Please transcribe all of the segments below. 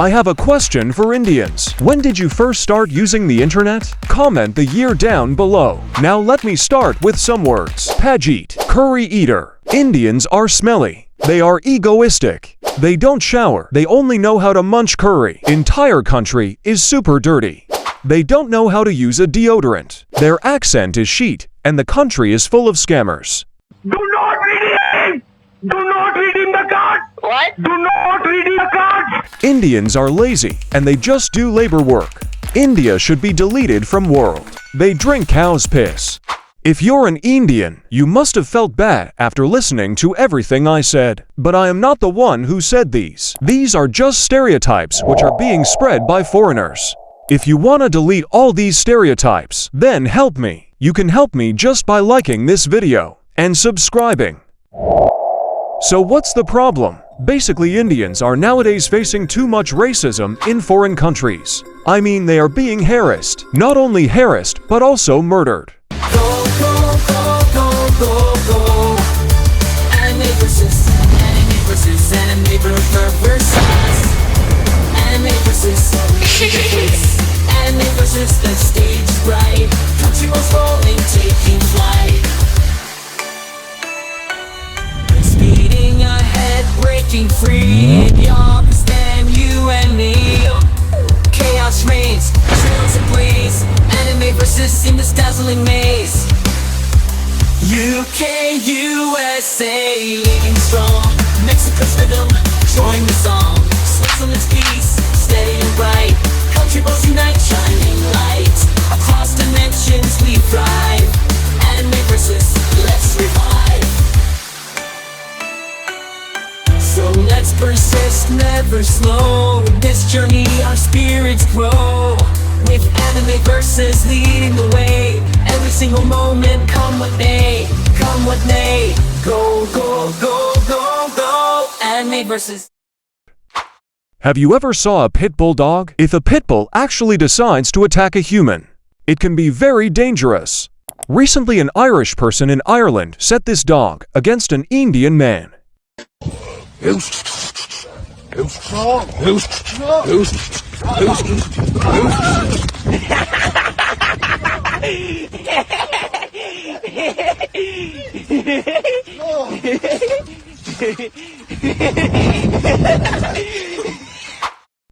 I have a question for Indians. When did you first start using the internet? Comment the year down below. Now let me start with some words. Pajit, curry eater. Indians are smelly. They are egoistic. They don't shower. They only know how to munch curry. Entire country is super dirty. They don't know how to use a deodorant. Their accent is sheet, and the country is full of scammers. Do not redeem! Do not redeem the card! What? Do not redeem the card! Indians are lazy, and they just do labor work. India should be deleted from world. They drink cow's piss. If you're an Indian, you must have felt bad after listening to everything I said. But I am not the one who said these. These are just stereotypes which are being spread by foreigners. If you want to delete all these stereotypes, then help me. You can help me just by liking this video and subscribing. So what's the problem? Basically, Indians are nowadays facing too much racism in foreign countries. I mean, they are being harassed. Not only harassed, but also murdered. Go, go, go, go, go, go. Anime versus anime versus anime versus anime versus the stage is bright. Countryballs rolling, taking flight. Speeding ahead, breaking free. Y'all can stand you and me. Chaos reigns, trails and blaze. Anime versus in this dazzling maze. UK, USA, living strong. Mexico's rhythm, join the song. Switzerland's peace, steady and bright. Countryballs unite, shining light. Across dimensions we thrive. Anime versus, let's revive. So let's persist, never slow. In this journey our spirits grow. With anime versus leading the way. Every single moment, come what may. Come what may. Go, go, go, go, go. Anime versus. Have you ever saw a pit bull dog? If a pit bull actually decides to attack a human, it can be very dangerous. Recently, an Irish person in Ireland set this dog against an Indian man.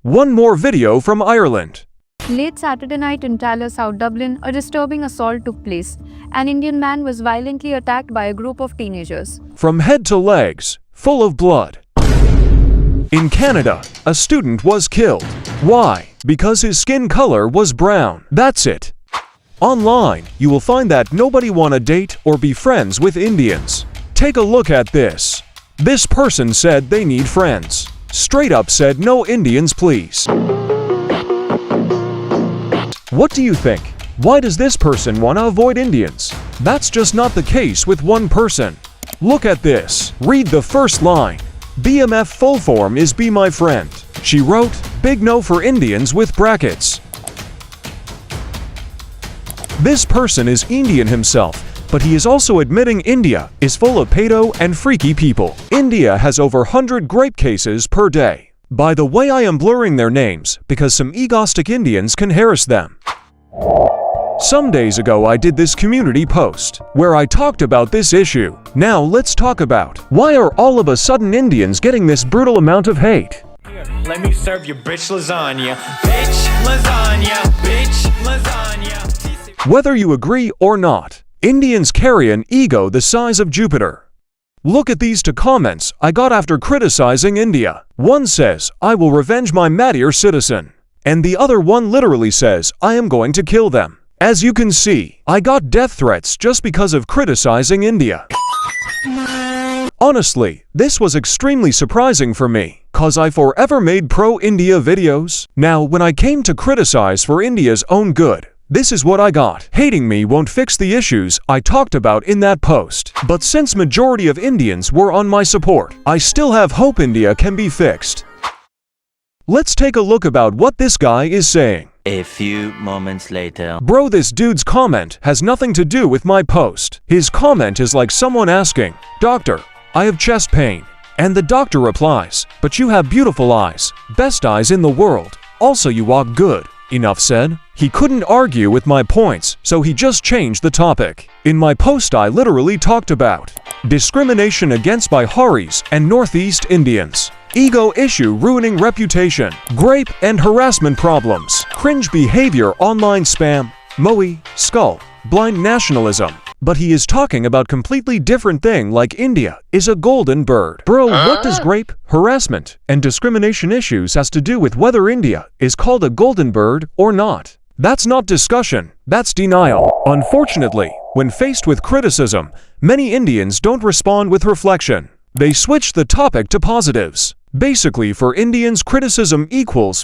One more video from Ireland. Late Saturday night in Taylor, South Dublin, a disturbing assault took place. An Indian man was violently attacked by a group of teenagers. From head to legs, full of blood. In Canada, a student was killed. Why? Because his skin color was brown. That's it. Online, you will find that nobody want to date or be friends with Indians. Take a look at this. This person said they need friends. Straight up said no Indians please. What do you think? Why does this person want to avoid Indians? That's just not the case with one person. Look at this. Read the first line. BMF full form is be my friend. She wrote, big no for Indians with brackets. This person is Indian himself, but he is also admitting India is full of pedo and freaky people. India has over 100 rape cases per day. By the way, I am blurring their names because some egoistic Indians can harass them. Some days ago I did this community post where I talked about this issue. Now let's talk about why are all of a sudden Indians getting this brutal amount of hate? Let me serve you bitch lasagna. Bitch lasagna. Bitch lasagna. Whether you agree or not, Indians carry an ego the size of Jupiter. Look at these two comments I got after criticizing India. One says, I will revenge my Madhya citizen. And the other one literally says, I am going to kill them. As you can see, I got death threats just because of criticizing India. Honestly, this was extremely surprising for me, cause I forever made pro-India videos. Now, when I came to criticize for India's own good, this is what I got. Hating me won't fix the issues I talked about in that post. But since majority of Indians were on my support, I still have hope India can be fixed. Let's take a look about what this guy is saying. A few moments later. Bro, this dude's comment has nothing to do with my post. His comment is like someone asking, Doctor, I have chest pain, And the doctor replies, "But you have beautiful eyes, best eyes in the world. Also you walk good." Enough said. He couldn't argue with my points, so he just changed the topic. In my post I literally talked about discrimination against Biharis and Northeast Indians, ego issue ruining reputation, grape and harassment problems, cringe behavior, online spam, Moe, skull, blind nationalism. But he is talking about completely different thing, like India is a golden bird. Bro, what does grape, harassment, and discrimination issues has to do with whether India is called a golden bird or not? That's not discussion, that's denial. Unfortunately, when faced with criticism, many Indians don't respond with reflection. They switch the topic to positives. Basically, for Indians, criticism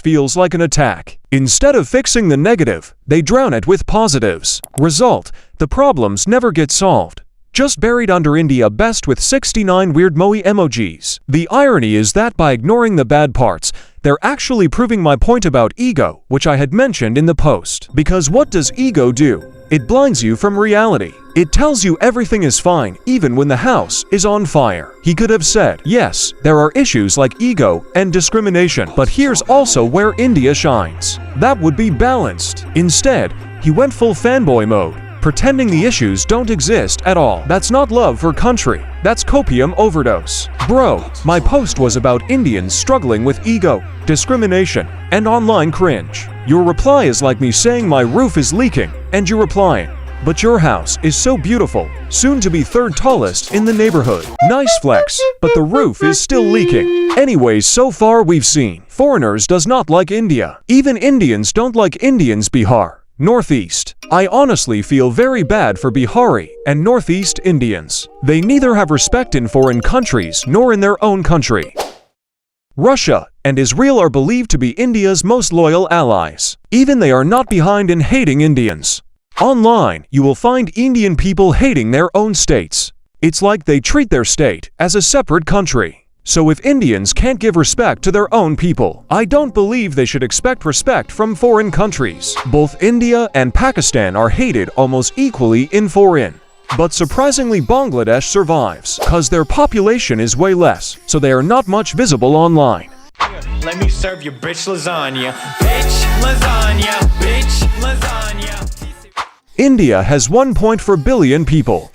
feels like an attack. Instead of fixing the negative, they drown it with positives. Result, the problems never get solved, just buried under India best with 69 weird Moe emojis. The irony is that by ignoring the bad parts, they're actually proving my point about ego, which I had mentioned in the post. Because what does ego do? It blinds you from reality. It tells you everything is fine, even when the house is on fire. He could have said, yes, there are issues like ego and discrimination, but here's also where India shines. That would be balanced. Instead, he went full fanboy mode, pretending the issues don't exist at all. That's not love for country. That's copium overdose. Bro, my post was about Indians struggling with ego, discrimination, and online cringe. Your reply is like me saying my roof is leaking, and you're replying, "But your house is so beautiful, soon to be third tallest in the neighborhood. Nice flex, but the roof is still leaking." Anyways, so far we've seen, foreigners does not like India. Even Indians don't like Indians. Bihar, Northeast. I honestly feel very bad for Bihari and Northeast Indians. They neither have respect in foreign countries nor in their own country. Russia and Israel are believed to be India's most loyal allies. Even they are not behind in hating Indians. Online, you will find Indian people hating their own states. It's like they treat their state as a separate country. So if Indians can't give respect to their own people, I don't believe they should expect respect from foreign countries. Both India and Pakistan are hated almost equally in foreign. But surprisingly, Bangladesh survives, cause their population is way less, so they are not much visible online. Let me serve your bitch lasagna. Bitch lasagna. Bitch lasagna. India has 1.4 billion people.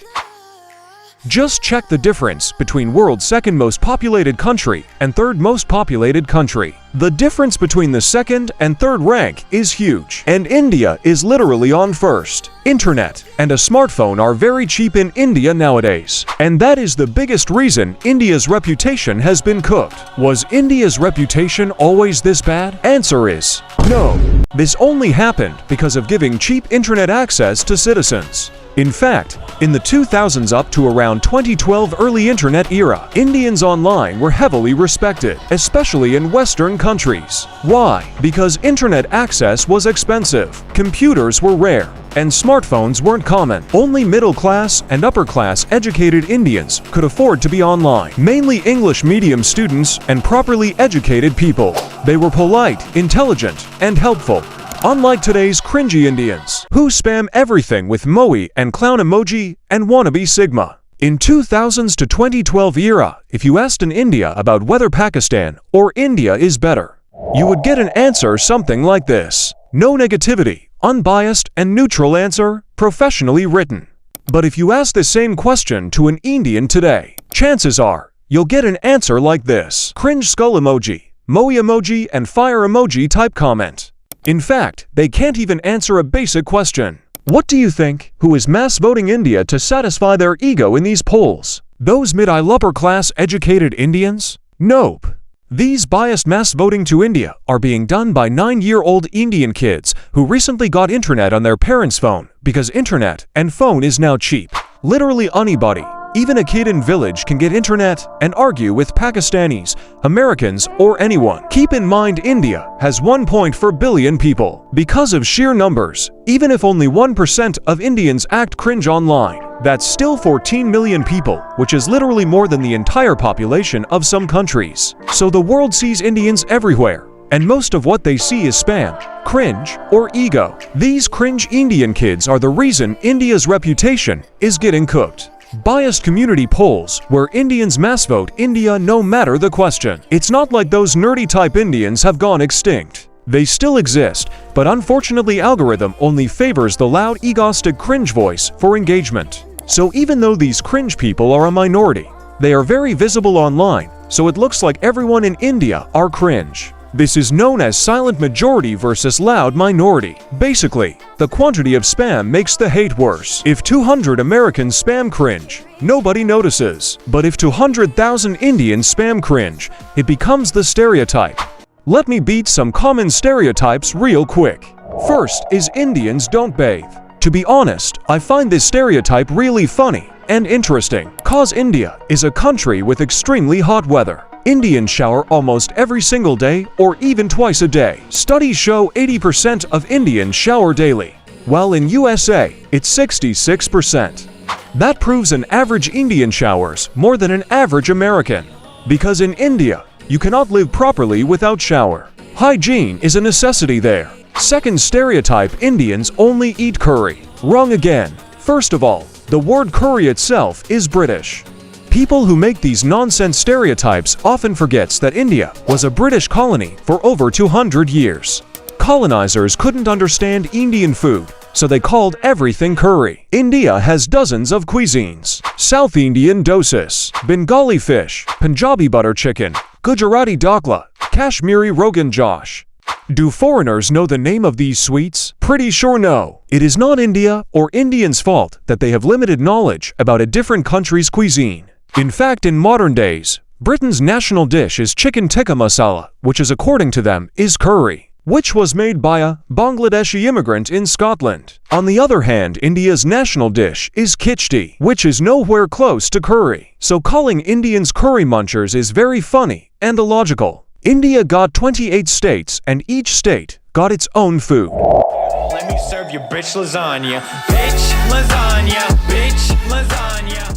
Just check the difference between world's second most populated country and third most populated country. The difference between the second and third rank is huge, and India is literally on first. Internet and a smartphone are very cheap in India nowadays, and that is the biggest reason India's reputation has been cooked. Was India's reputation always this bad? Answer is no. This only happened because of giving cheap internet access to citizens. In fact, in the 2000s up to around 2012 early internet era, Indians online were heavily respected, especially in Western countries. Why? Because internet access was expensive, computers were rare, and smartphones weren't common. Only middle-class and upper-class educated Indians could afford to be online, mainly English medium students and properly educated people. They were polite, intelligent, and helpful. Unlike today's cringy Indians, who spam everything with Moe and clown emoji and wannabe Sigma. In 2000s to 2012 era, if you asked in India about whether Pakistan or India is better, you would get an answer something like this. No negativity, unbiased and neutral answer, professionally written. But if you ask the same question to an Indian today, chances are you'll get an answer like this. Cringe skull emoji, Moe emoji and fire emoji type comment. In fact, they can't even answer a basic question. What do you think? Who is mass voting India to satisfy their ego in these polls? Those mid-upper class educated Indians? Nope. These biased mass voting to India are being done by 9-year-old Indian kids who recently got internet on their parents' phone because internet and phone is now cheap. Literally anybody, even a kid in village, can get internet and argue with Pakistanis, Americans, or anyone. Keep in mind India has 1.4 billion people. Because of sheer numbers, even if only 1% of Indians act cringe online, that's still 14 million people, which is literally more than the entire population of some countries. So the world sees Indians everywhere, and most of what they see is spam, cringe, or ego. These cringe Indian kids are the reason India's reputation is getting cooked. Biased community polls, where Indians mass vote India no matter the question. It's not like those nerdy type Indians have gone extinct. They still exist, but unfortunately algorithm only favors the loud egoistic cringe voice for engagement. So even though these cringe people are a minority, they are very visible online, so it looks like everyone in India are cringe. This is known as silent majority versus loud minority. Basically, the quantity of spam makes the hate worse. If 200 Americans spam cringe, nobody notices. But if 200,000 Indians spam cringe, it becomes the stereotype. Let me beat some common stereotypes real quick. First is Indians don't bathe. To be honest, I find this stereotype really funny and interesting, cause India is a country with extremely hot weather. Indians shower almost every single day or even twice a day. Studies show 80% of Indians shower daily, while in USA, it's 66%. That proves an average Indian showers more than an average American. Because in India, you cannot live properly without shower. Hygiene is a necessity there. Second stereotype, Indians only eat curry. Wrong again. First of all, the word curry itself is British. People who make these nonsense stereotypes often forgets that India was a British colony for over 200 years. Colonizers couldn't understand Indian food, so they called everything curry. India has dozens of cuisines: South Indian dosa, Bengali fish, Punjabi butter chicken, Gujarati dhokla, Kashmiri rogan josh. Do foreigners know the name of these sweets? Pretty sure no. It is not India or Indians' fault that they have limited knowledge about a different country's cuisine. In fact, in modern days, Britain's national dish is chicken tikka masala, which is according to them is curry, which was made by a Bangladeshi immigrant in Scotland. On the other hand, India's national dish is khichdi, which is nowhere close to curry. So calling Indians curry munchers is very funny and illogical. India got 28 states and each state got its own food. Let me serve you bitch lasagna. Bitch lasagna. Bitch lasagna.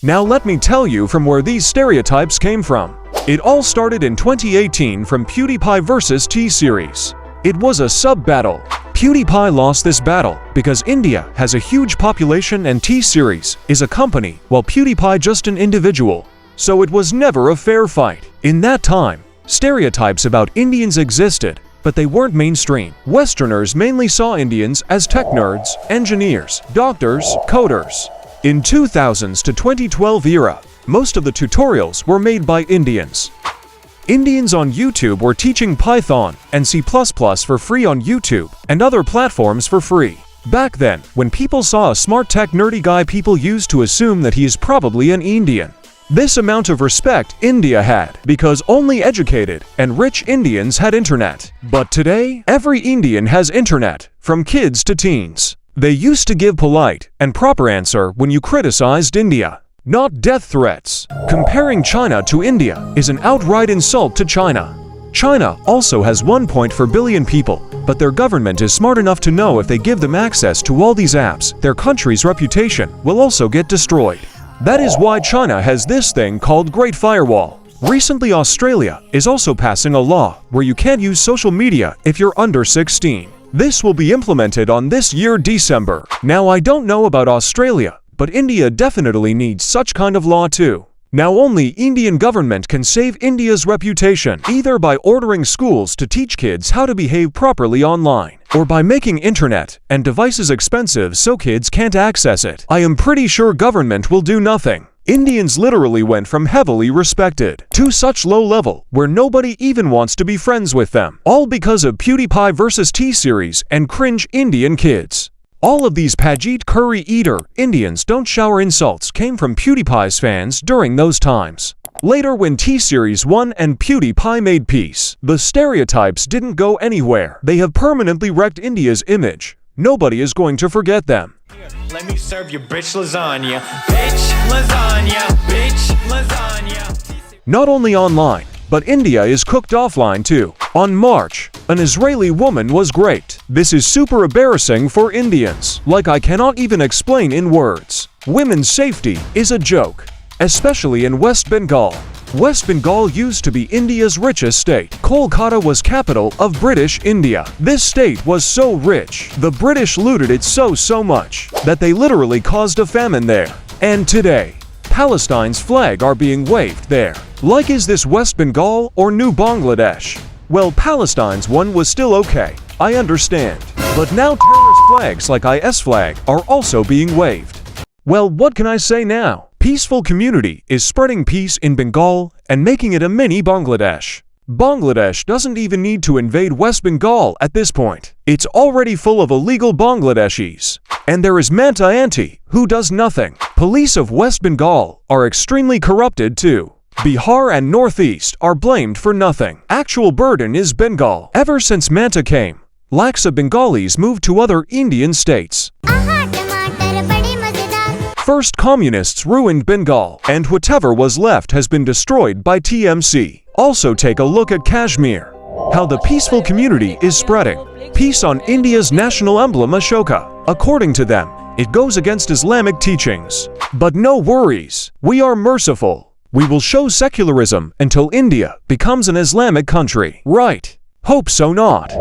Now let me tell you from where these stereotypes came from. It all started in 2018 from PewDiePie vs. T-Series. It was a sub-battle. PewDiePie lost this battle because India has a huge population and T-Series is a company while PewDiePie just an individual. So it was never a fair fight. In that time, stereotypes about Indians existed, but they weren't mainstream. Westerners mainly saw Indians as tech nerds, engineers, doctors, coders. In 2000s to 2012 era, most of the tutorials were made by Indians. Indians on YouTube were teaching Python and C++ for free on YouTube and other platforms for free. Back then, when people saw a smart tech nerdy guy, people used to assume that he is probably an Indian. This amount of respect India had because only educated and rich Indians had internet. But today, every Indian has internet, from kids to teens. They used to give polite and proper answer when you criticized India, not death threats. Comparing China to India is an outright insult to China. China also has 1.4 billion people, but their government is smart enough to know if they give them access to all these apps, their country's reputation will also get destroyed. That is why China has this thing called Great Firewall. Recently, Australia is also passing a law where you can't use social media if you're under 16. This will be implemented on this year December. Now I don't know about Australia, but India definitely needs such kind of law too. Now only Indian government can save India's reputation, either by ordering schools to teach kids how to behave properly online, or by making internet and devices expensive so kids can't access it. I am pretty sure government will do nothing. Indians literally went from heavily respected to such low level where nobody even wants to be friends with them, all because of PewDiePie vs. T-Series and cringe Indian kids. All of these Pajit curry eater Indians don't shower insults came from PewDiePie's fans during those times. Later, when T-Series won and PewDiePie made peace, the stereotypes didn't go anywhere. They have permanently wrecked India's image. Nobody is going to forget them. Let me serve you bitch lasagna. Bitch lasagna. Bitch lasagna. Not only online, but India is cooked offline too. On March, an Israeli woman was raped. This is super embarrassing for Indians. Like I cannot even explain in words. Women's safety is a joke, especially in West Bengal. West Bengal used to be India's richest state. Kolkata was capital of British India. This state was so rich, the British looted it so much that they literally caused a famine there. And today, Palestine's flag are being waved there. Like, is this West Bengal or New Bangladesh? Well, Palestine's one was still okay, I understand. But now terrorist flags like IS flag are also being waved. Well, what can I say now? Peaceful community is spreading peace in Bengal and making it a mini Bangladesh. Bangladesh doesn't even need to invade West Bengal at this point. It's already full of illegal Bangladeshis. And there is Mamta Aunty, who does nothing. Police of West Bengal are extremely corrupted too. Bihar and Northeast are blamed for nothing. Actual burden is Bengal. Ever since Mamta came, lakhs of Bengalis moved to other Indian states. First, communists ruined Bengal, and whatever was left has been destroyed by TMC. Also, take a look at Kashmir. How the peaceful community is spreading. Peace on India's national emblem Ashoka. According to them, it goes against Islamic teachings. But no worries, we are merciful. We will show secularism until India becomes an Islamic country. Right. Hope so not.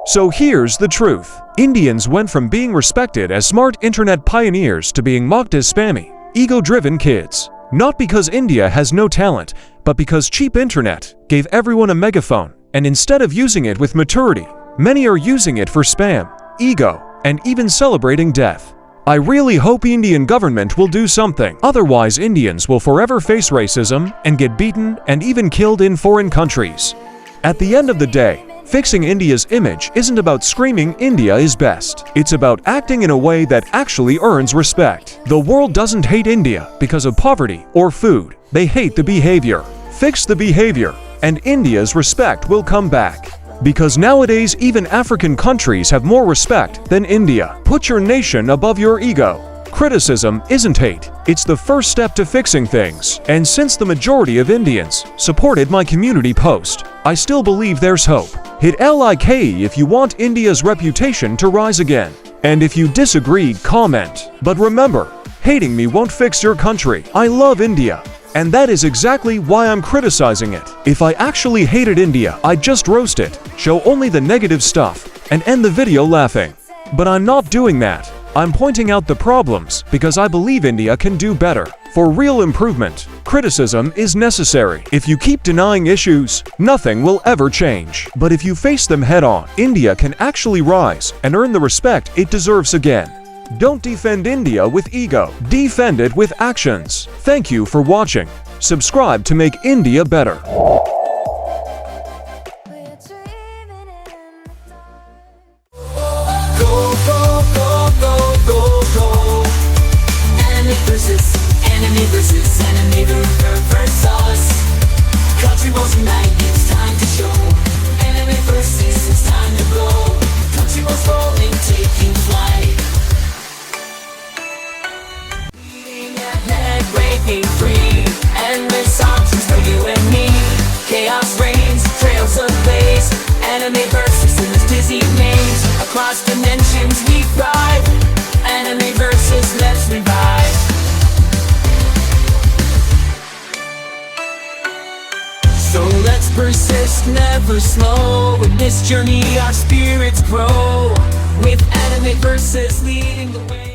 So here's the truth. Indians went from being respected as smart internet pioneers to being mocked as spammy, ego-driven kids. Not because India has no talent, but because cheap internet gave everyone a megaphone, and instead of using it with maturity, many are using it for spam, ego, and even celebrating death. I really hope Indian government will do something, otherwise Indians will forever face racism and get beaten and even killed in foreign countries. At the end of the day, fixing India's image isn't about screaming India is best. It's about acting in a way that actually earns respect. The world doesn't hate India because of poverty or food. They hate the behavior. Fix the behavior, and India's respect will come back. Because nowadays even African countries have more respect than India. Put your nation above your ego. Criticism isn't hate. It's the first step to fixing things. And since the majority of Indians supported my community post, I still believe there's hope. Hit like if you want India's reputation to rise again. And if you disagreed, comment. But remember, hating me won't fix your country. I love India. And that is exactly why I'm criticizing it. If I actually hated India, I'd just roast it, show only the negative stuff, and end the video laughing. But I'm not doing that. I'm pointing out the problems because I believe India can do better. For real improvement, criticism is necessary. If you keep denying issues, nothing will ever change. But if you face them head-on, India can actually rise and earn the respect it deserves again. Don't defend India with ego. Defend it with actions. Thank you for watching. Subscribe to make India better. Enemy versus enemy versus us. Countryballs unite, it's time to show. Enemy versus, it's time to blow. Countryballs rolling, taking flight. Leading ahead, breaking free. Endless options for you and me. Chaos reigns, trails of blaze. Enemy versus in this dizzy maze. Across dimensions we thrive. Enemy versus, let's revive. So let's persist, never slow. In this journey our spirits grow. With enemy versus leading the way.